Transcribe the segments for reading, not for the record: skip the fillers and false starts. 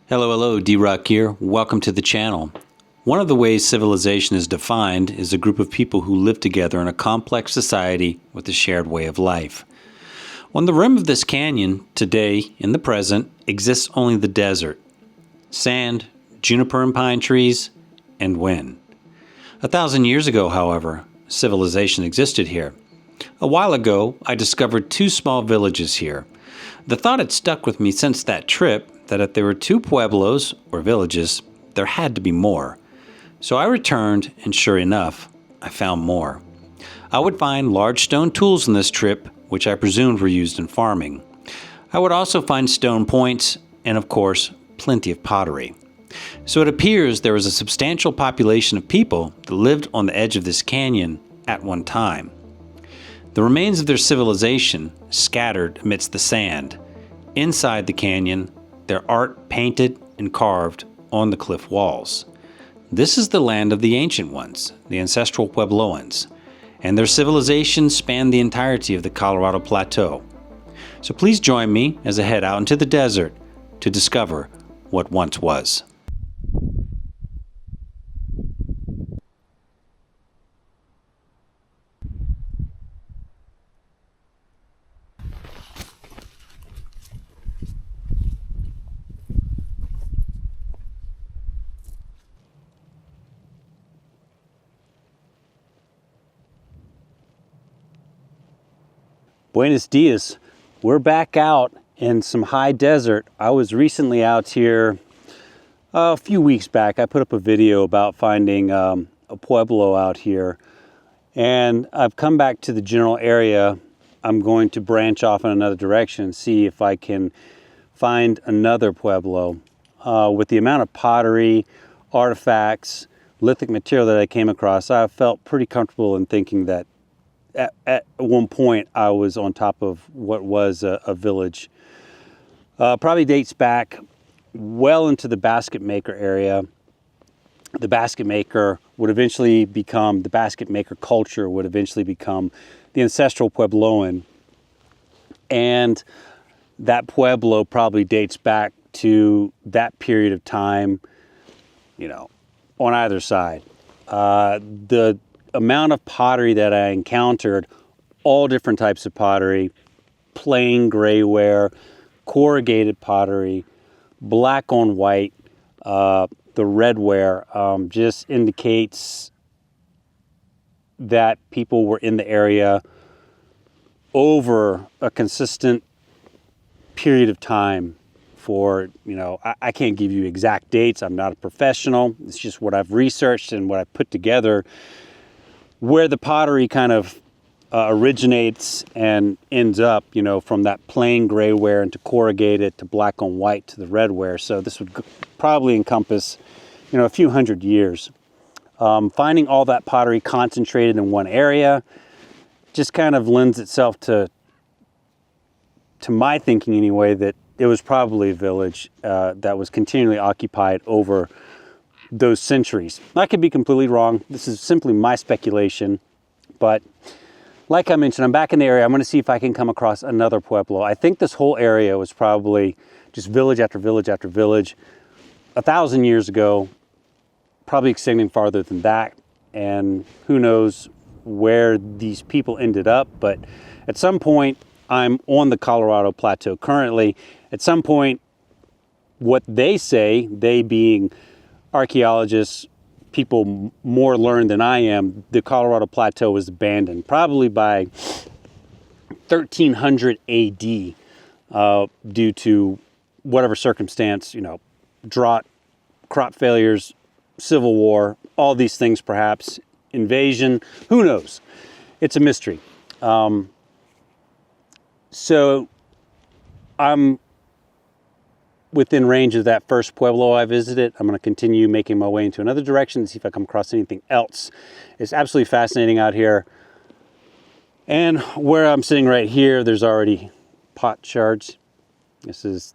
Hello, D-Rock here. Welcome to the channel. One of the ways civilization is defined is a group of people who live together in a complex society with a shared way of life. On the rim of this canyon, today, in the present, exists only the desert. Sand, juniper and pine trees, and wind. 1,000 years ago, however, civilization existed here. A while ago, I discovered 2 small villages here. The thought had stuck with me since that trip that if there were 2 pueblos, or villages, there had to be more. So I returned, and sure enough, I found more. I would find large stone tools on this trip, which I presumed were used in farming. I would also find stone points, and of course, plenty of pottery. So it appears there was a substantial population of people that lived on the edge of this canyon at one time. The remains of their civilization scattered amidst the sand. Inside the canyon, their art painted and carved on the cliff walls. This is the land of the ancient ones, the Ancestral Puebloans, and their civilization spanned the entirety of the Colorado Plateau. So please join me as I head out into the desert to discover what once was. Buenos dias. We're back out in some high desert. I was recently out here a few weeks back. I put up a video about finding a pueblo out here, and I've come back to the general area. I'm going to branch off in another direction and see if I can find another pueblo. With the amount of pottery, artifacts, lithic material that I came across, I felt pretty comfortable in thinking that at one point I was on top of what was a village. Probably dates back well into the Basketmaker area. The Basketmaker would eventually become, the Basketmaker culture would eventually become the Ancestral Puebloan. And that pueblo probably dates back to that period of time, you know, on either side. The amount of pottery that I encountered, all different types of pottery, plain grayware, corrugated pottery, black on white, the redware, just indicates that people were in the area over a consistent period of time for, you know, I can't give you exact dates. I'm not a professional. It's just what I've researched and what I've put together, where the pottery kind of originates and ends up, you know, from that plain grayware into corrugated to black on white to the redware. So this would probably encompass, you know, a few hundred years. Finding all that pottery concentrated in one area just kind of lends itself to my thinking anyway, that it was probably a village that was continually occupied over those centuries. I could be completely wrong. This is simply my speculation, but like I mentioned, I'm back in the area. I'm going to see if I can come across another pueblo. I think this whole area was probably just village after village after village 1,000 years ago, probably extending farther than that, and who knows where these people ended up. But at some point, I'm on the Colorado Plateau currently. At some point, what they say, they being archaeologists, people more learned than I am, the Colorado Plateau was abandoned probably by 1300 AD due to whatever circumstance, you know, drought, crop failures, civil war, all these things perhaps, invasion, who knows? It's a mystery. So I'm within range of that first pueblo I visited. I'm going to continue making my way into another direction to see if I come across anything else. It's absolutely fascinating out here. And where I'm sitting right here, there's already pot shards. This is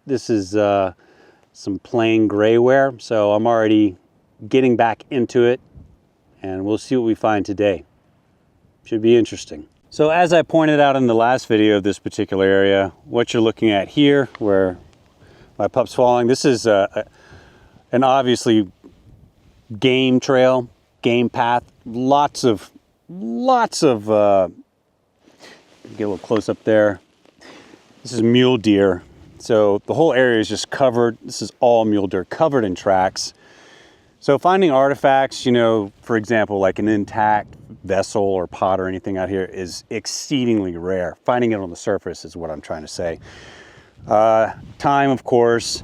some plain grayware. So I'm already getting back into it, and we'll see what we find today. Should be interesting. So as I pointed out in the last video of this particular area, what you're looking at here, where my pup's falling, this is And obviously game trail, game path, lots of, get a little close up there. This is mule deer. So the whole area is just covered. This is all mule deer, covered in tracks. So finding artifacts, you know, for example, like an intact vessel or pot or anything out here is exceedingly rare. Finding it on the surface is what I'm trying to say. Time, of course,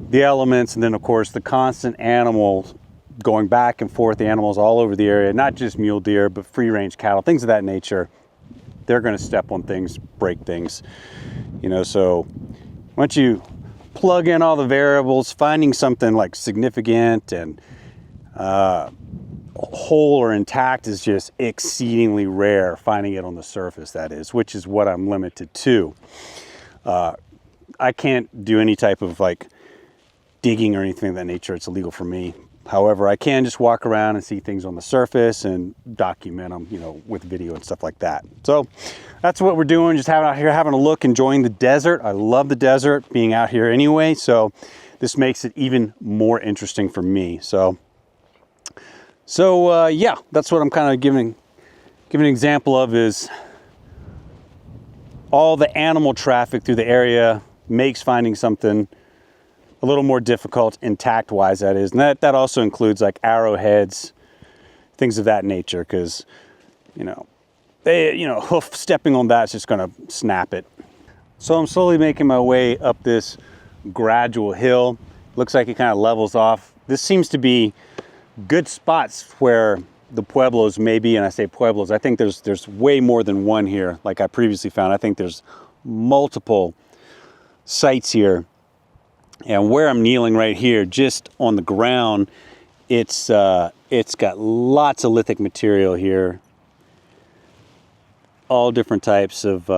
the elements, and then of course the constant animals going back and forth, the animals all over the area, not just mule deer, but free range cattle, things of that nature. They're going to step on things, break things, you know, so once you plug in all the variables, finding something like significant and whole or intact is just exceedingly rare. Finding it on the surface, that is, which is what I'm limited to. I can't do any type of like digging or anything of that nature. It's illegal for me. However, I can just walk around and see things on the surface and document them, you know, with video and stuff like that. So that's what we're doing, just out here having a look, enjoying the desert. I love the desert, being out here anyway, so this makes it even more interesting for me. So yeah, that's what I'm kind of giving an example of, is all the animal traffic through the area makes finding something a little more difficult, intact wise, that is. And that also includes like arrowheads, things of that nature, because, you know, hoof stepping on that's just gonna snap it. So I'm slowly making my way up this gradual hill. Looks like it kind of levels off. This seems to be good spots where the pueblos may be, and I say pueblos, I think there's way more than one here, like I previously found. I think there's multiple sites here. And where I'm kneeling right here, just on the ground, it's got lots of lithic material here. All different types of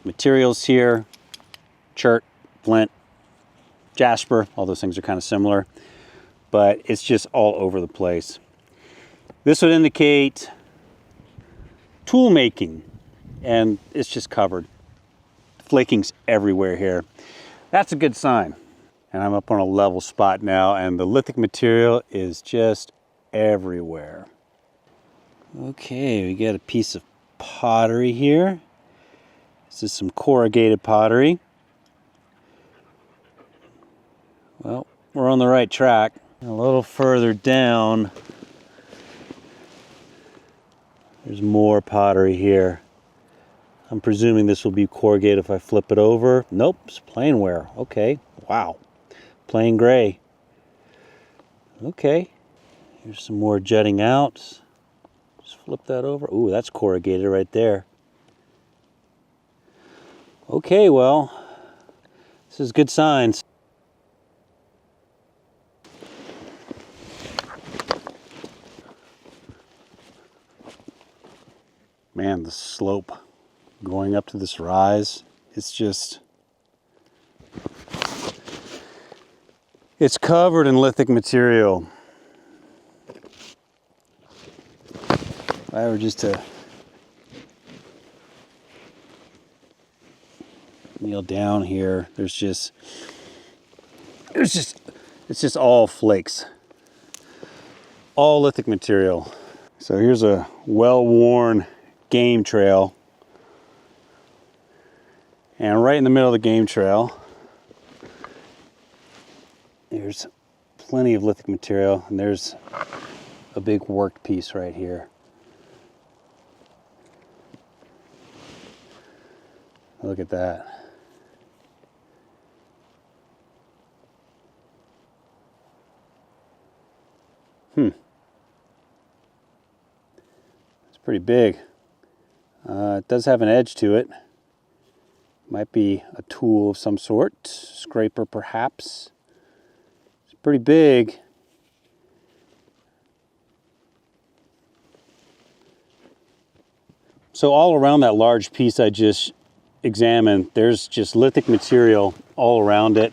materials here. Chert, flint, jasper, all those things are kind of similar. But it's just all over the place. This would indicate tool making, and it's just covered. Flaking's everywhere here. That's a good sign. And I'm up on a level spot now, and the lithic material is just everywhere. Okay, we got a piece of pottery here. This is some corrugated pottery. Well, we're on the right track. A little further down, there's more pottery here. I'm presuming this will be corrugated if I flip it over. Nope, it's plainware. Okay, wow. Plain gray. Okay, here's some more jutting out. Just flip that over. Ooh, that's corrugated right there. Okay, well, this is good signs. Man, the slope going up to this rise, it's covered in lithic material. If I were just to kneel down here, it's just all flakes. All lithic material. So here's a well-worn game trail. And right in the middle of the game trail, there's plenty of lithic material, and there's a big worked piece right here. Look at that. It's pretty big. It does have an edge to it. Might be a tool of some sort, scraper perhaps. It's pretty big. So all around that large piece I just examined, there's just lithic material all around it,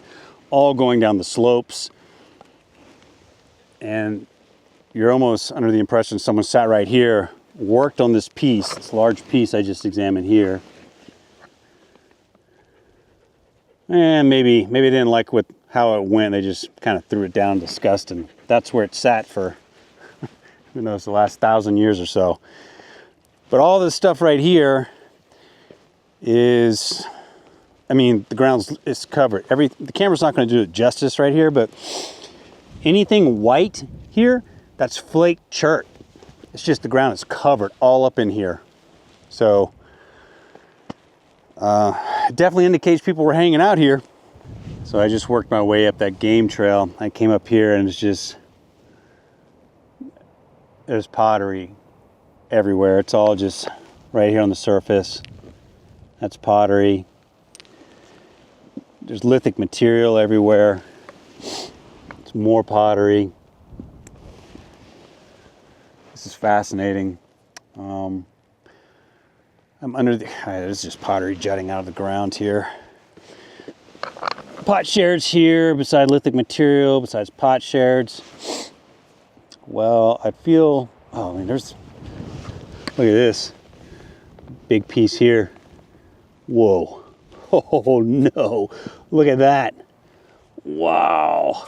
all going down the slopes. And you're almost under the impression someone sat right here, worked on this piece, this large piece I just examined here. And maybe they didn't like how it went. They just kind of threw it down in disgust, and that's where it sat for who knows, the last 1,000 years or so. But all this stuff right here is, I mean, the ground is covered. The camera's not going to do it justice right here, but anything white here, that's flake chert. It's just the ground is covered all up in here. So it definitely indicates people were hanging out here. So I just worked my way up that game trail. I came up here and it's just, there's pottery everywhere. It's all just right here on the surface. That's pottery. There's lithic material everywhere. It's more pottery. This is fascinating. I'm under the, there's just pottery jutting out of the ground here. Pot sherds here, beside lithic material, besides pot sherds. Well, I feel, oh, I mean, there's, look at this. Big piece here. Whoa. Oh no, look at that. Wow.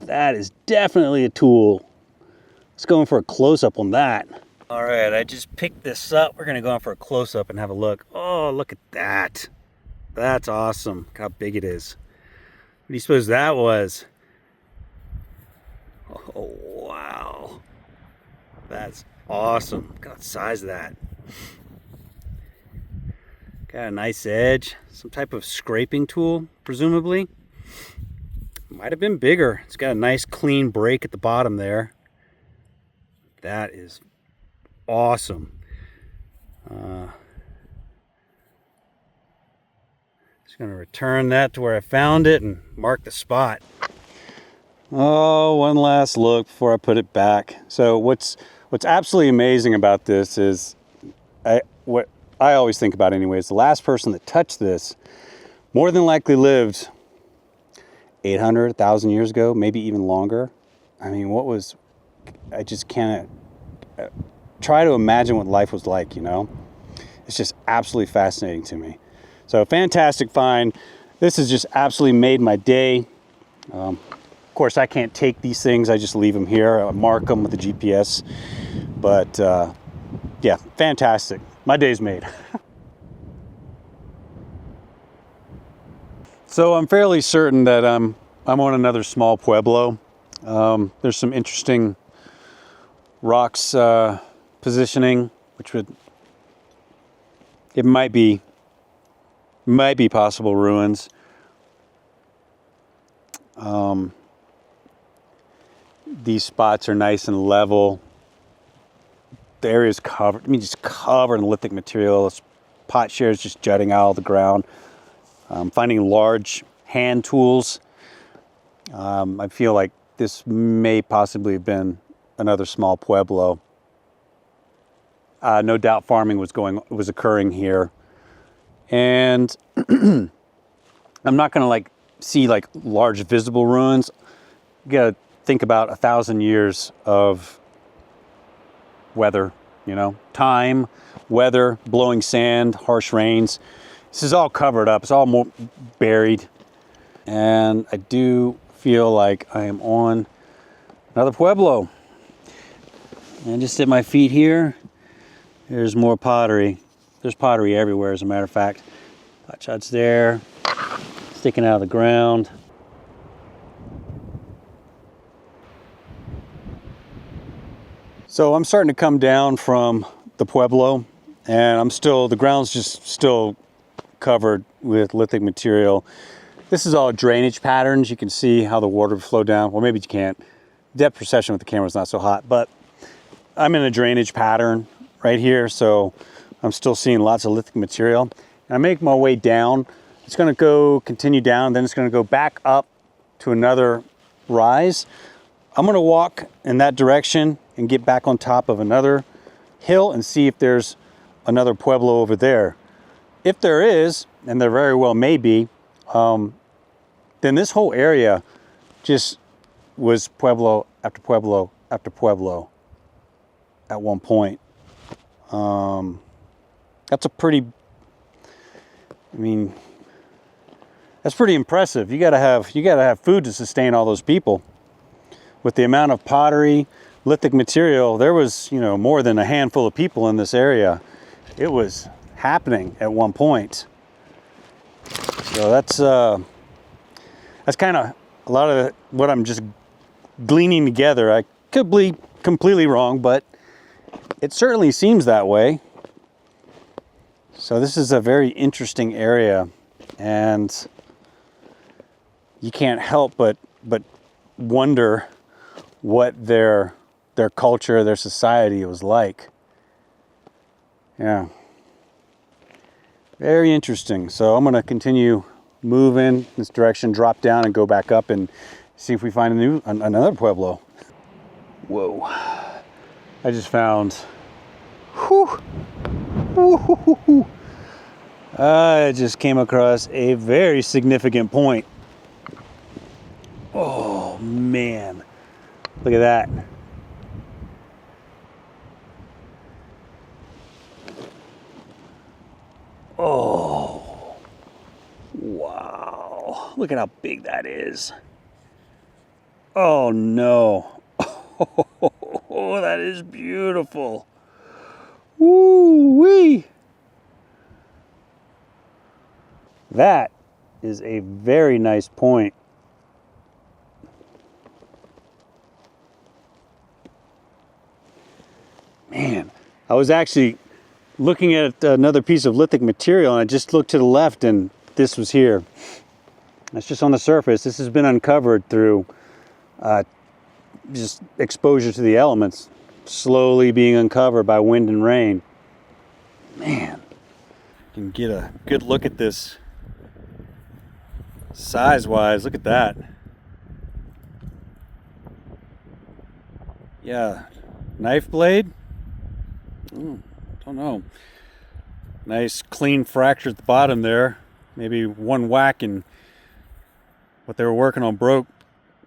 That is definitely a tool. Let's go in for a close-up on that. All right, I just picked this up. We're gonna go in for a close-up and have a look. Oh, look at that. That's awesome. Look how big it is. What do you suppose that was? Oh, wow. That's awesome. Look at the size of that. Got a nice edge. Some type of scraping tool, presumably. Might have been bigger. It's got a nice clean break at the bottom there. That is awesome. Just gonna return that to where I found it and mark the spot. Oh, one last look before I put it back. So what's absolutely amazing about this is, what I always think about anyway, is the last person that touched this more than likely lived 800, 1,000 years ago, maybe even longer. I mean, I just can't try to imagine what life was like, you know? It's just absolutely fascinating to me. So fantastic find. This has just absolutely made my day. Of course, I can't take these things. I just leave them here. I mark them with the GPS. But yeah, fantastic. My day's made. So I'm fairly certain that I'm on another small pueblo. There's some interesting rocks positioning, which it might be possible ruins. These spots are nice and level. The area is covered, I mean, just covered in lithic material. It's pot sherds just jutting out of the ground. I'm finding large hand tools. I feel like this may possibly have been another small pueblo. No doubt farming was occurring here. And I'm not gonna see large visible ruins. You gotta think about 1,000 years of weather, you know, time, weather, blowing sand, harsh rains. This is all covered up. It's all more buried. And I do feel like I am on another pueblo. And just at my feet here, there's more pottery. There's pottery everywhere, as a matter of fact. Hot shots there, sticking out of the ground. So I'm starting to come down from the pueblo, and the ground's just still covered with lithic material. This is all drainage patterns. You can see how the water flow down. Well, maybe you can't. Depth perception with the camera is not so hot, but I'm in a drainage pattern right here, so I'm still seeing lots of lithic material. And I make my way down. It's gonna continue down, then it's gonna go back up to another rise. I'm gonna walk in that direction and get back on top of another hill and see if there's another pueblo over there. If there is, and there very well may be, then this whole area just was pueblo after pueblo after pueblo at one point. That's a pretty I mean, that's pretty impressive. You gotta have food to sustain all those people. With the amount of pottery, lithic material, there was, you know, more than a handful of people in this area. It was happening at one point. So that's kind of a lot of what I'm just gleaning together. I could be completely wrong, but it certainly seems that way. So this is a very interesting area, and you can't help but wonder what their culture, their society was like. Yeah. Very interesting. So I'm going to continue moving this direction, drop down and go back up and see if we find another pueblo. Whoa. I just found, I just came across a very significant point. Oh man, look at that. Oh, wow. Look at how big that is. Oh no. Oh, that is beautiful. Woo-wee. That is a very nice point. Man, I was actually looking at another piece of lithic material, and I just looked to the left and this was here. That's just on the surface. This has been uncovered through just exposure to the elements, slowly being uncovered by wind and rain. Man, you can get a good look at this size-wise. Look at that. Yeah, knife blade? Don't know. Nice clean fracture at the bottom there. Maybe one whack and what they were working on broke.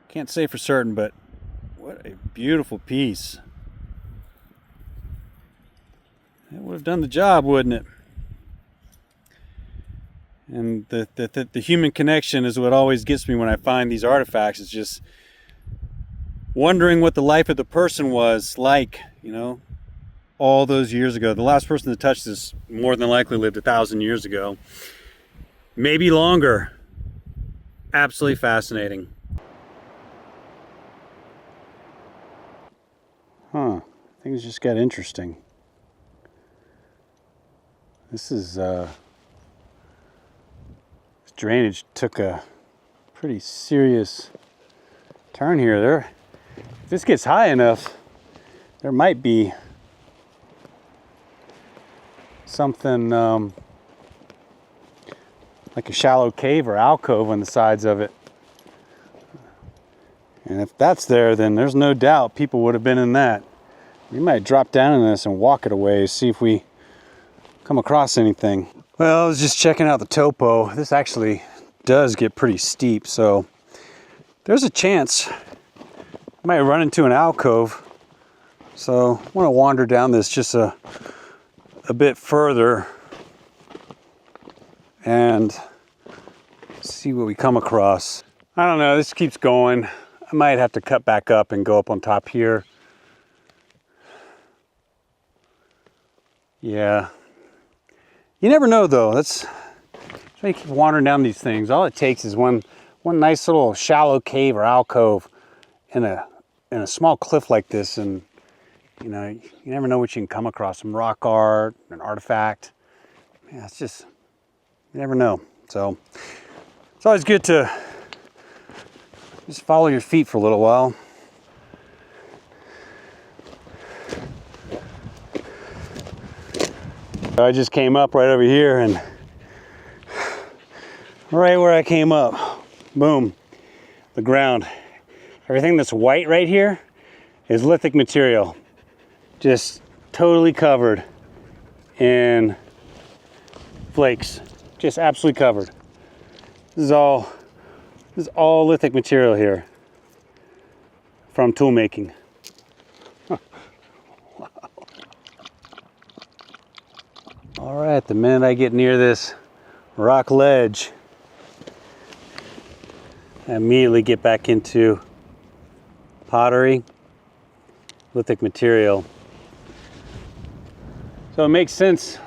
Can't say for certain, but what a beautiful piece. It would have done the job, wouldn't it? And the human connection is what always gets me when I find these artifacts. It's just wondering what the life of the person was like, you know, all those years ago. The last person to touch this more than likely lived 1,000 years ago. Maybe longer. Absolutely fascinating. Huh. Things just got interesting. This is drainage took a pretty serious turn here. If this gets high enough, there might be something like a shallow cave or alcove on the sides of it. And if that's there, then there's no doubt people would have been in that. We might drop down in this and walk it away, see if we come across anything. Well, I was just checking out the topo. This actually does get pretty steep, so there's a chance I might run into an alcove. So I want to wander down this just a bit further and see what we come across. I don't know, this keeps going. I might have to cut back up and go up on top here. Yeah. You never know though. That's why you keep wandering down these things. All it takes is one nice little shallow cave or alcove in a small cliff like this, and you know, you never know what you can come across. Some rock art, an artifact. Yeah, it's just, you never know. So it's always good to just follow your feet for a little while. I just came up right over here, and right where I came up, boom, the ground. Everything that's white right here is lithic material. Just totally covered in flakes. Just absolutely covered. This is all lithic material here from tool making. Wow. All right, the minute I get near this rock ledge. I immediately get back into pottery, lithic material. So it makes sense.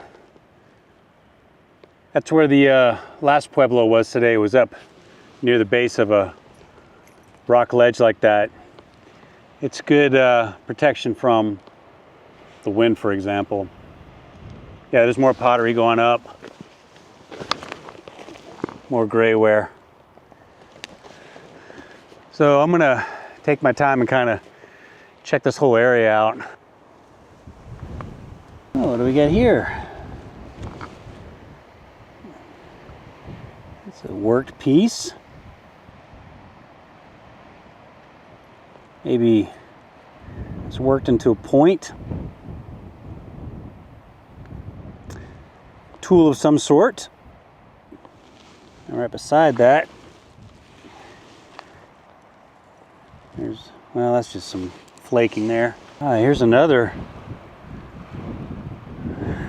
That's where the last pueblo was today. It was up near the base of a rock ledge like that. It's good protection from the wind, for example. Yeah, there's more pottery going up. More grayware. So I'm gonna take my time and kind of check this whole area out. Oh, what do we got here? It's a worked piece. Maybe it's worked into a point. Tool of some sort. And right beside that, well, that's just some flaking there. Here's another.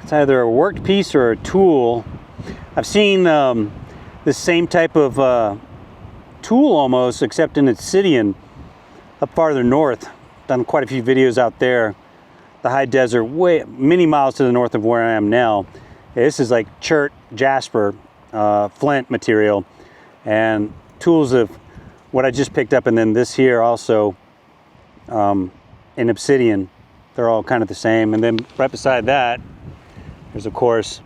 It's either a worked piece or a tool. I've seen this same type of tool almost, except in obsidian, up farther north. Done quite a few videos out there. The high desert, many miles to the north of where I am now. Yeah, this is like chert, jasper, flint material, and tools of what I just picked up, and then this here also in obsidian. They're all kind of the same. And then right beside that, there's of course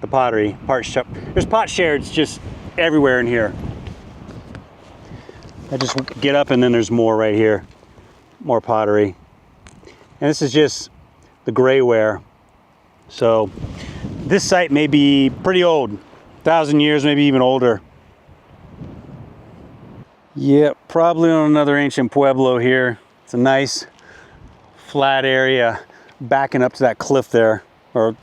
the pottery. There's pot shards just everywhere in here. I just get up and then there's more right here. More pottery. And this is just the grayware. So this site may be pretty old. 1,000 years, maybe even older. Yep, probably on another ancient pueblo here. It's a nice flat area backing up to that cliff there, or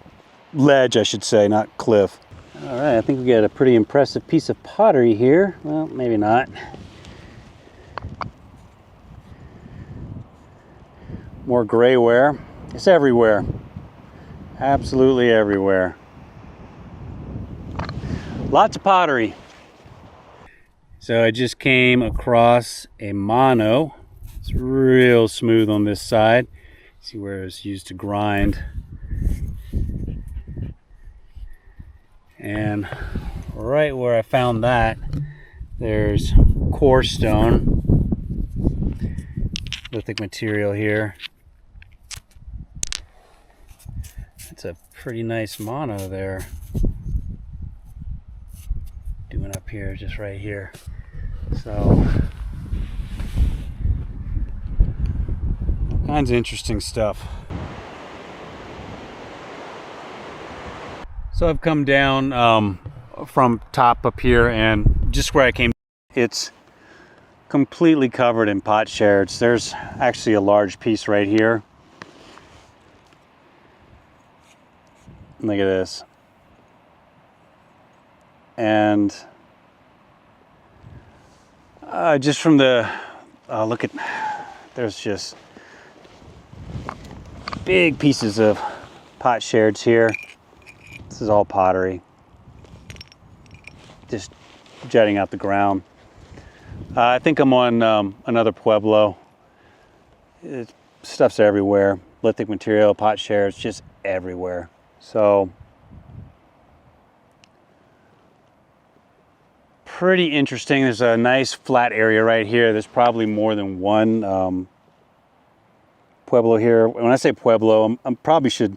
ledge I should say, not cliff. All right, I think we got a pretty impressive piece of pottery here. Well, maybe not. More grayware. It's everywhere. Absolutely everywhere. Lots of pottery. So I just came across a mono. It's real smooth on this side. See where it's used to grind. And right where I found that, there's coarse stone, lithic material here. It's a pretty nice mono there. Doing up here, just right here. So, all kinds of interesting stuff. So I've come down from top up here, and just where I came, it's completely covered in pot shards. There's actually a large piece right here. Look at this. And just from the look at, there's just big pieces of pot shards here. This is all pottery, just jutting out the ground. I think I'm on another pueblo. Stuff's everywhere. Lithic material, pot shards, just everywhere. So pretty interesting. There's a nice flat area right here. There's probably more than one pueblo here. When I say pueblo, I probably should,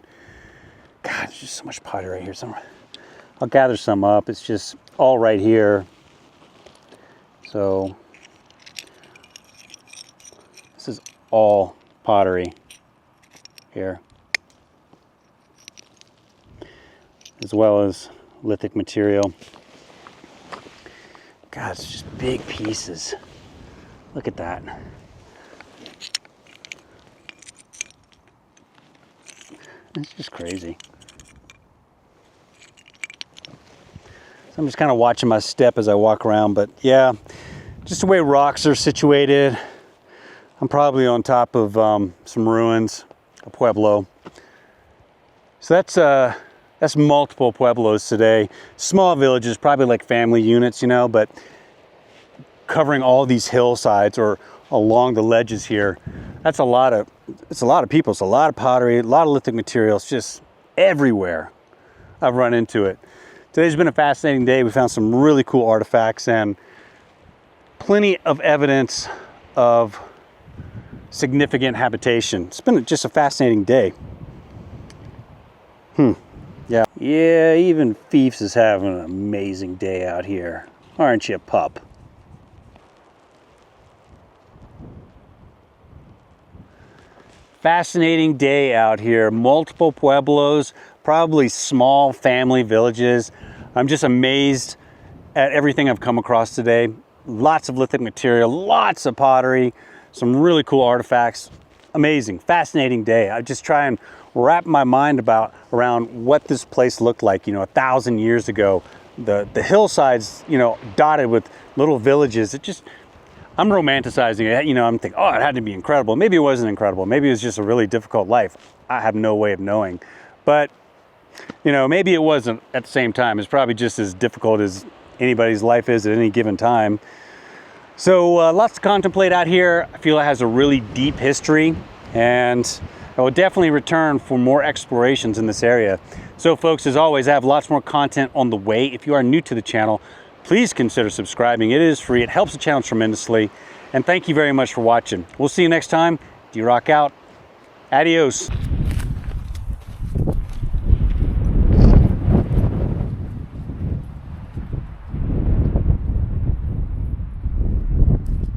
God, there's just so much pottery right here somewhere. I'll gather some up. It's just all right here. So this is all pottery here, as well as lithic material. God, it's just big pieces. Look at that. It's just crazy. So I'm just kind of watching my step as I walk around, but yeah, just the way rocks are situated. I'm probably on top of some ruins, a pueblo. So that's That's multiple pueblos today. Small villages, probably like family units, you know, but covering all these hillsides or along the ledges here. It's a lot of people. It's a lot of pottery, a lot of lithic materials, just everywhere. I've run into it. Today's been a fascinating day. We found some really cool artifacts and plenty of evidence of significant habitation. It's been just a fascinating day. Yeah, even Fiefs is having an amazing day out here. Aren't you, pup? Fascinating day out here. Multiple pueblos, probably small family villages. I'm just amazed at everything I've come across today. Lots of lithic material, lots of pottery, some really cool artifacts. Amazing, fascinating day. I just try and wrap my mind around what this place looked like, you know, 1,000 years ago. The hillsides, you know, dotted with little villages. I'm romanticizing it. You know, I'm thinking, oh, it had to be incredible. Maybe it wasn't incredible. Maybe it was just a really difficult life. I have no way of knowing. But, you know, maybe it wasn't at the same time. It's probably just as difficult as anybody's life is at any given time. So lots to contemplate out here. I feel it has a really deep history, and I will definitely return for more explorations in this area. So folks, as always, I have lots more content on the way. If you are new to the channel, please consider subscribing. It is free. It helps the channel tremendously. And thank you very much for watching. We'll see you next time. D-Rock out. Adios.